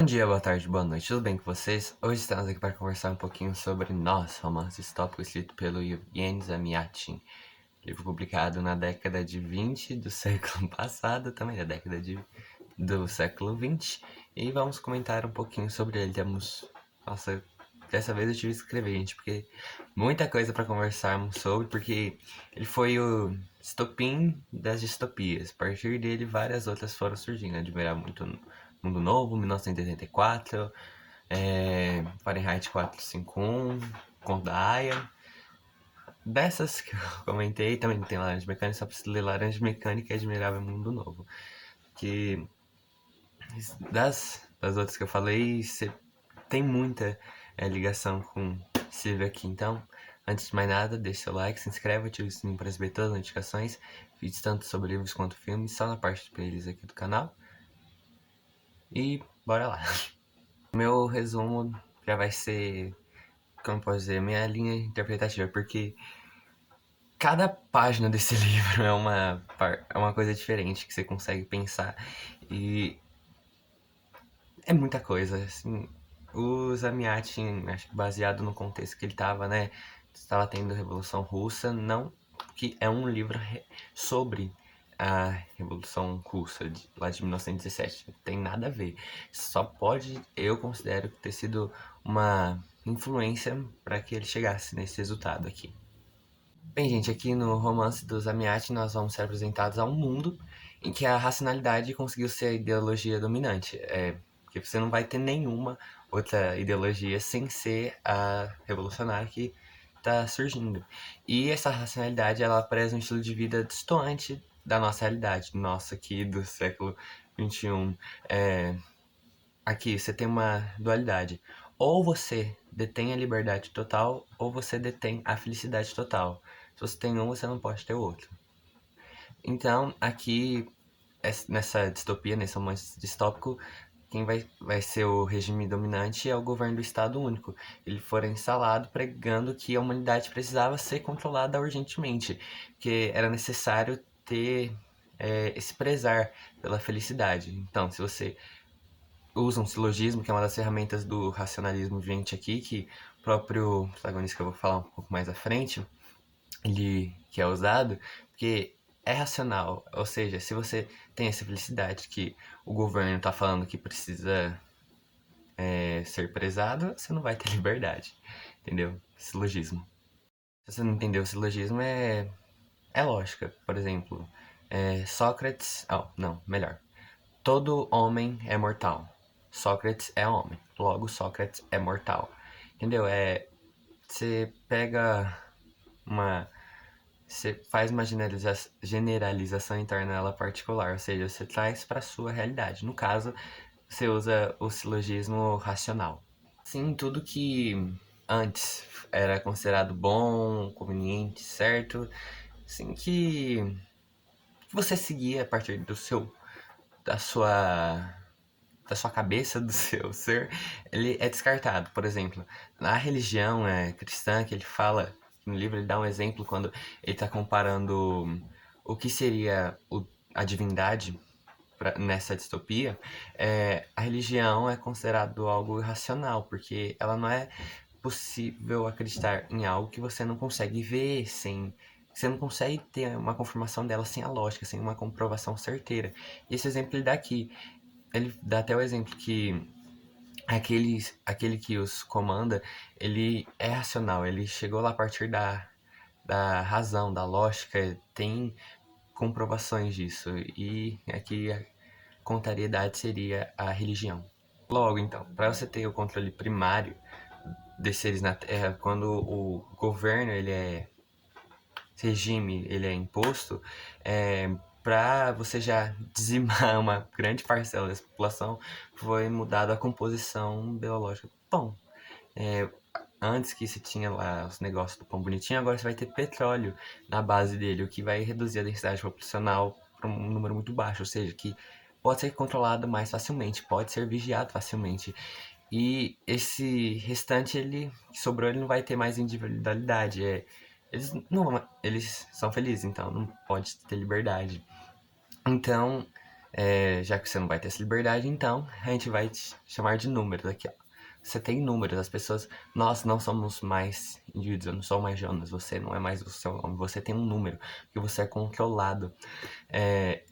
Bom dia, boa tarde, boa noite, tudo bem com vocês? Hoje estamos aqui para conversar um pouquinho sobre Nós, romance distópico escrito pelo Yevgeny Zamyatin, livro publicado na década de 20 do século passado, também da década do século 20, e vamos comentar um pouquinho sobre ele. Nossa, dessa vez eu tive que escrever, gente, porque muita coisa para conversarmos sobre, porque ele foi o estopim das distopias. A partir dele, várias outras foram surgindo. Admirar muito Mundo Novo, 1984, Fahrenheit 451, Conto da Aya. Dessas que eu comentei, também tem Laranja Mecânica, só preciso ler Laranja Mecânica e Admirável Mundo Novo. Que das outras que eu falei, você tem muita ligação com Silvia aqui. Então, antes de mais nada, deixe seu like, se inscreve, ative o sininho para receber todas as notificações. Vídeos tanto sobre livros quanto filmes, só na parte de playlist aqui do canal. E bora lá. Meu resumo já vai ser, como posso dizer, minha linha interpretativa, porque cada página desse livro é uma coisa diferente que você consegue pensar. E é muita coisa, assim. O Zamyatin, acho que baseado no contexto que ele tava, né? Estava tendo a Revolução Russa, não que é um livro sobre a Revolução Russa, lá de 1917. Não tem nada a ver. Só pode, eu considero, ter sido uma influência para que ele chegasse nesse resultado aqui. Bem, gente, aqui no romance do Zamyatin nós vamos ser apresentados a um mundo em que a racionalidade conseguiu ser a ideologia dominante. Porque você não vai ter nenhuma outra ideologia sem ser a revolucionária que está surgindo. E essa racionalidade, ela preza um estilo de vida distoante da nossa realidade, nossa aqui do século XXI. É, Aqui você tem uma dualidade. Ou você detém a liberdade total, ou você detém a felicidade total. Se você tem um, você não pode ter o outro. Então, aqui, nessa distopia, nesse romance distópico, quem vai ser o regime dominante é o governo do Estado Único. Ele foi instalado pregando que a humanidade precisava ser controlada urgentemente, que era necessário ter esse prezar pela felicidade. Então, se você usa um silogismo, que é uma das ferramentas do racionalismo vigente aqui, que o próprio protagonista, que eu vou falar um pouco mais à frente, ele que é usado, porque é racional, ou seja, se você tem essa felicidade que o governo está falando que precisa ser prezado, você não vai ter liberdade, entendeu? Silogismo. Se você não entendeu o silogismo, é lógica. Por exemplo, Sócrates... Oh, não, melhor. Todo homem é mortal. Sócrates é homem. Logo, Sócrates é mortal. Entendeu? Você pega uma... Você faz uma generalização e torna ela particular. Ou seja, você traz para sua realidade. No caso, você usa o silogismo racional. Sim, tudo que antes era considerado bom, conveniente, certo, assim que você seguia a partir da sua da sua cabeça, do seu ser, ele é descartado. Por exemplo, na religião cristã, que ele fala, no livro ele dá um exemplo quando ele está comparando o que seria a divindade nessa distopia. A religião é considerado algo irracional, porque ela não é possível acreditar em algo que você não consegue ver, sem você não consegue ter uma confirmação dela sem a lógica, sem uma comprovação certeira. E esse exemplo ele dá aqui. Ele dá até o exemplo que aquele que os comanda, ele é racional, ele chegou lá a partir da razão, da lógica, tem comprovações disso. E aqui a contrariedade seria a religião. Logo, então, para você ter o controle primário desses seres na Terra, quando o governo ele regime ele é imposto, para você já dizimar uma grande parcela da população, foi mudada a composição biológica do pão. É, Antes que se tinha lá os negócios do pão bonitinho, agora você vai ter petróleo na base dele, o que vai reduzir a densidade populacional para um número muito baixo, ou seja, que pode ser controlado mais facilmente, pode ser vigiado facilmente. E esse restante, ele que sobrou, ele não vai ter mais individualidade. Eles são felizes, então não pode ter liberdade. Então, Já que você não vai ter essa liberdade, então a gente vai te chamar de números aqui, ó. Você tem números, as pessoas, nós não somos mais indivíduos, eu não sou mais Jonas, você não é mais o seu nome, você tem um número, que você é controlado. É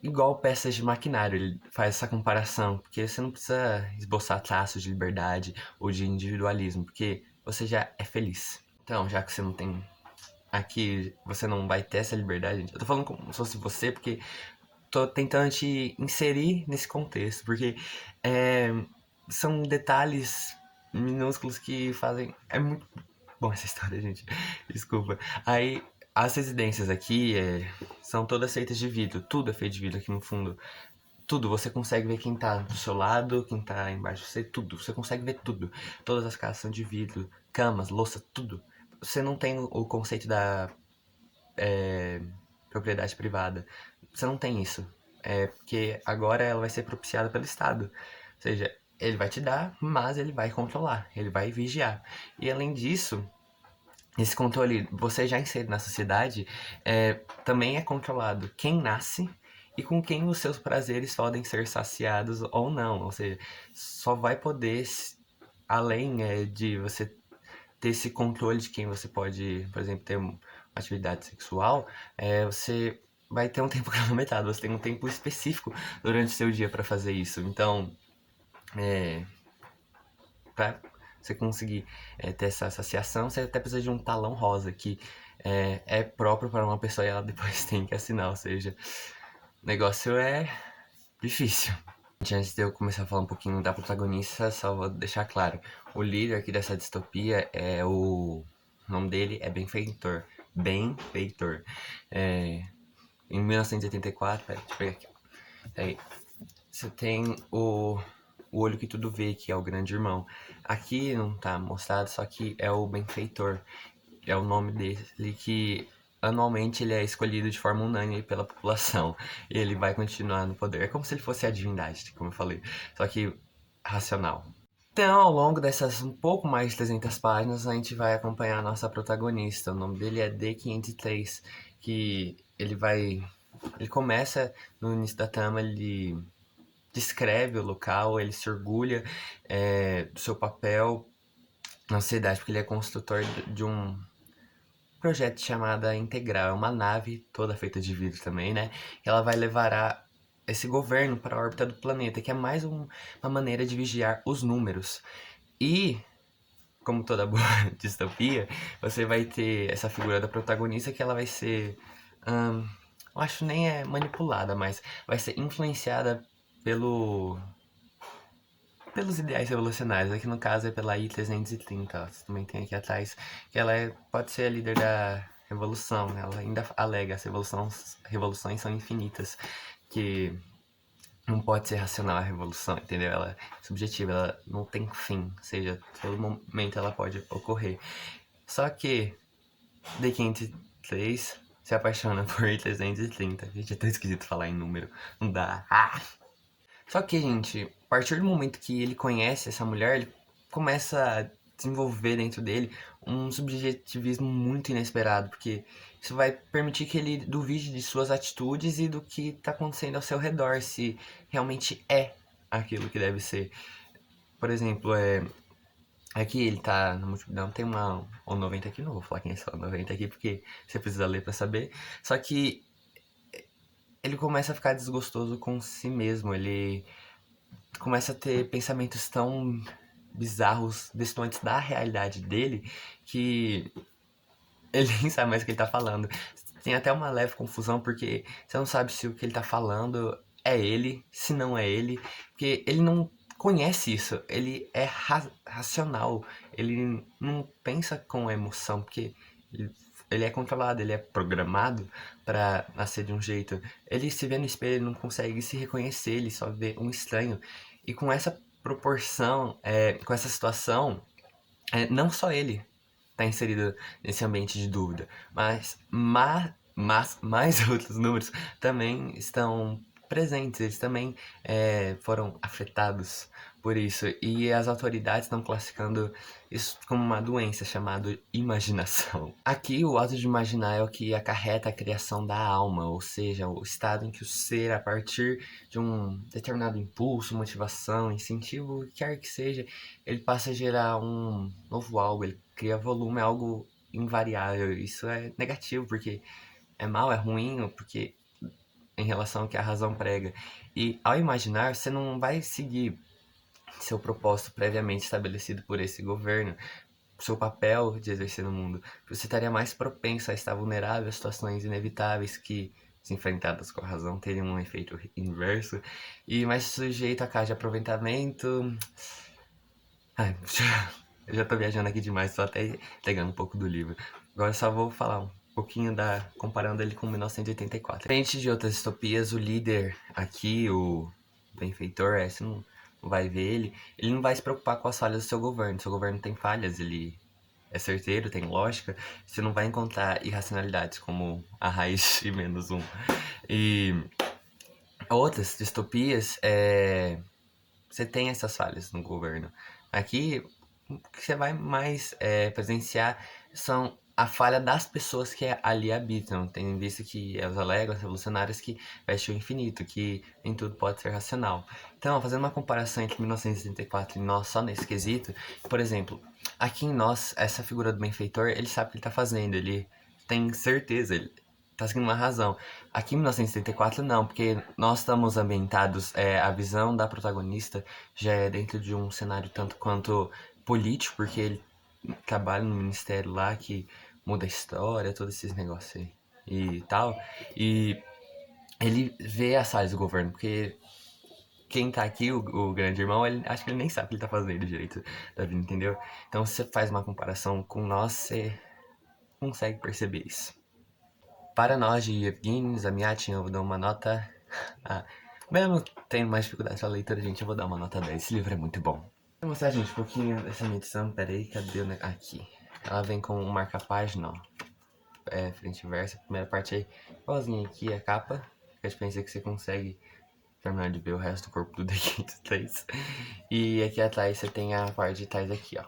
igual peças de maquinário, ele faz essa comparação, porque você não precisa esboçar traços de liberdade ou de individualismo, porque você já é feliz. Então, já que você não tem aqui, você não vai ter essa liberdade, eu tô falando como se fosse você, porque tô tentando te inserir nesse contexto, porque é, são detalhes minúsculos que fazem. É muito bom essa história, gente. Desculpa. Aí, as residências aqui são todas feitas de vidro, tudo é feito de vidro aqui no fundo. Tudo, você consegue ver quem tá do seu lado, quem tá embaixo de você, tudo. Você consegue ver tudo. Todas as casas são de vidro, camas, louça, tudo. Você não tem o conceito da propriedade privada. Você não tem isso. Porque agora ela vai ser propiciada pelo Estado. Ou seja, ele vai te dar, mas ele vai controlar, ele vai vigiar. E além disso, esse controle, você já inserido na sociedade, também é controlado quem nasce e com quem os seus prazeres podem ser saciados ou não. Ou seja, só vai poder, além de você ter esse controle de quem você pode, por exemplo, ter uma atividade sexual, você vai ter um tempo cronometrado, você tem um tempo específico durante o seu dia para fazer isso. Então, para você conseguir ter essa associação, você até precisa de um talão rosa que é próprio para uma pessoa e ela depois tem que assinar, ou seja, o negócio é difícil. Antes de eu começar a falar um pouquinho da protagonista, só vou deixar claro. O líder aqui dessa distopia é o nome dele é Benfeitor. Benfeitor. Em 1984, pera, deixa eu pegar aqui. Aí, você tem o olho que tudo vê, que é o grande irmão. Aqui não tá mostrado, só que é o Benfeitor. É o nome dele que anualmente ele é escolhido de forma unânime pela população. E ele vai continuar no poder. É como se ele fosse a divindade, como eu falei. Só que racional. Então, ao longo dessas um pouco mais de 300 páginas, a gente vai acompanhar a nossa protagonista. O nome dele é D503, que ele vai... Ele começa no início da trama, ele descreve o local, ele se orgulha do seu papel na sociedade, porque ele é construtor de um projeto chamado Integral. É uma nave toda feita de vidro também, né? E ela vai levar esse governo para a órbita do planeta, que é mais uma maneira de vigiar os números. E, como toda boa distopia, você vai ter essa figura da protagonista que ela vai ser... eu acho nem é manipulada, mas vai ser influenciada pelos ideais revolucionários. Aqui no caso é pela I-330, ó. Você também tem aqui atrás, que ela pode ser a líder da revolução. Ela ainda alega, as revoluções são infinitas, que não pode ser racional a revolução, entendeu? Ela é subjetiva, ela não tem fim, ou seja, todo momento ela pode ocorrer. Só que D503 se apaixona por I-330. Gente, é tão esquisito falar em número, não dá. Só que, gente, a partir do momento que ele conhece essa mulher, ele começa a desenvolver dentro dele um subjetivismo muito inesperado, porque isso vai permitir que ele duvide de suas atitudes e do que está acontecendo ao seu redor, se realmente é aquilo que deve ser. Por exemplo, aqui ele tá na multidão, tem uma O90 aqui, não vou falar quem é essa O90 aqui, porque você precisa ler pra saber. Só que ele começa a ficar desgostoso com si mesmo, ele começa a ter pensamentos tão bizarros, distantes da realidade dele, que ele nem sabe mais o que ele tá falando. Tem até uma leve confusão, porque você não sabe se o que ele tá falando é ele, se não é ele, porque ele não conhece isso, ele é racional, ele não pensa com emoção, porque ele é controlado, ele é programado para nascer de um jeito. Ele se vê no espelho, ele não consegue se reconhecer, ele só vê um estranho. E com essa proporção, com essa situação, não só ele está inserido nesse ambiente de dúvida, mas mais outros números também estão presentes, eles também foram afetados por isso. E as autoridades estão classificando isso como uma doença chamada imaginação. Aqui, o ato de imaginar é o que acarreta a criação da alma, ou seja, o estado em que o ser, a partir de um determinado impulso, motivação, incentivo, quer que seja, ele passa a gerar um novo algo, ele cria volume, algo invariável. Isso é negativo, porque é mal, é ruim, porque em relação ao que a razão prega. E ao imaginar, você não vai seguir seu propósito previamente estabelecido por esse governo, seu papel de exercer no mundo. Você estaria mais propenso a estar vulnerável a situações inevitáveis que, se enfrentadas com a razão, teriam um efeito inverso e mais sujeito a caso de aproveitamento. Ai, eu já tô viajando aqui demais, tô até pegando um pouco do livro. Agora só vou falar um pouquinho comparando ele com 1984. Diferente de outras distopias, o líder aqui, o benfeitor, você não vai ver ele não vai se preocupar com as falhas do seu governo. Seu governo tem falhas, ele é certeiro, tem lógica. Você não vai encontrar irracionalidades como a raiz de menos um. E outras distopias, você tem essas falhas no governo. Aqui, o que você vai mais presenciar são a falha das pessoas que ali habitam. Tem em vista que elas alegam, as revolucionárias, que vestem o infinito, que nem tudo pode ser racional. Então, fazendo uma comparação entre 1964 e nós só nesse quesito, por exemplo, aqui em nós, essa figura do benfeitor, ele sabe o que ele tá fazendo, ele tem certeza, ele tá seguindo uma razão. Aqui em 1974 não, porque nós estamos ambientados, a visão da protagonista já é dentro de um cenário tanto quanto político, porque ele trabalha no ministério lá que muda a história, todos esses negócios aí e tal. E ele vê as falhas do governo, porque quem tá aqui, o grande irmão, ele acho que ele nem sabe o que ele tá fazendo direito da vida, entendeu? Então se você faz uma comparação com nós, você consegue perceber isso. Para nós de Evgeny Zamyatin, eu vou dar uma nota. Ah, mesmo tendo mais dificuldade com a leitura, gente, eu vou dar uma nota 10. Esse livro é muito bom. Vou mostrar, gente, um pouquinho dessa minha edição. Pera aí, cadê o. Aqui. Ela vem com um marca-página, ó. Frente e verso. A primeira parte aí, igualzinha aqui, a capa. Que a diferença é que você consegue terminar de ver o resto do corpo do D503. E aqui atrás você tem a parte de trás aqui, ó.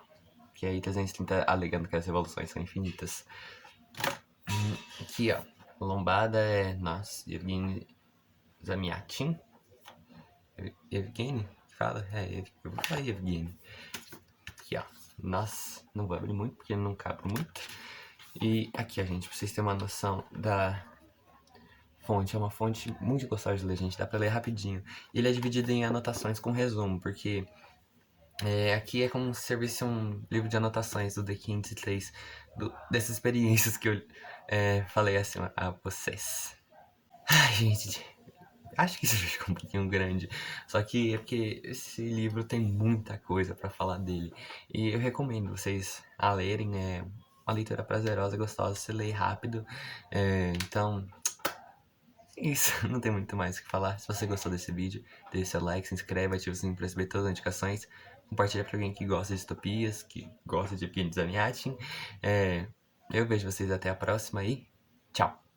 Que aí 330 alegando que as revoluções são infinitas. Aqui, ó. A lombada é nossa, Evgeny Zamyatin. Evgeny? Fala? Eu vou falar Evgeny. Aqui, ó. Nossa, não vou abrir muito porque não cabe muito. E aqui, ó, gente, pra vocês terem uma noção da fonte. É uma fonte muito gostosa de ler, gente. Dá pra ler rapidinho. E ele é dividido em anotações com resumo, porque aqui é como se servisse um livro de anotações do D503, dessas experiências que eu falei assim a vocês. Ai, gente, acho que isso ficou um pouquinho grande. Só que é porque esse livro tem muita coisa pra falar dele. E eu recomendo vocês a lerem. É uma leitura prazerosa, gostosa, você lê rápido. Então, isso, não tem muito mais o que falar. Se você gostou desse vídeo, deixe seu like, se inscreve, ative o sininho pra receber todas as notificações. Compartilha pra alguém que gosta de distopias, que gosta de Evgeny Zamyatin. Eu vejo vocês até a próxima e tchau!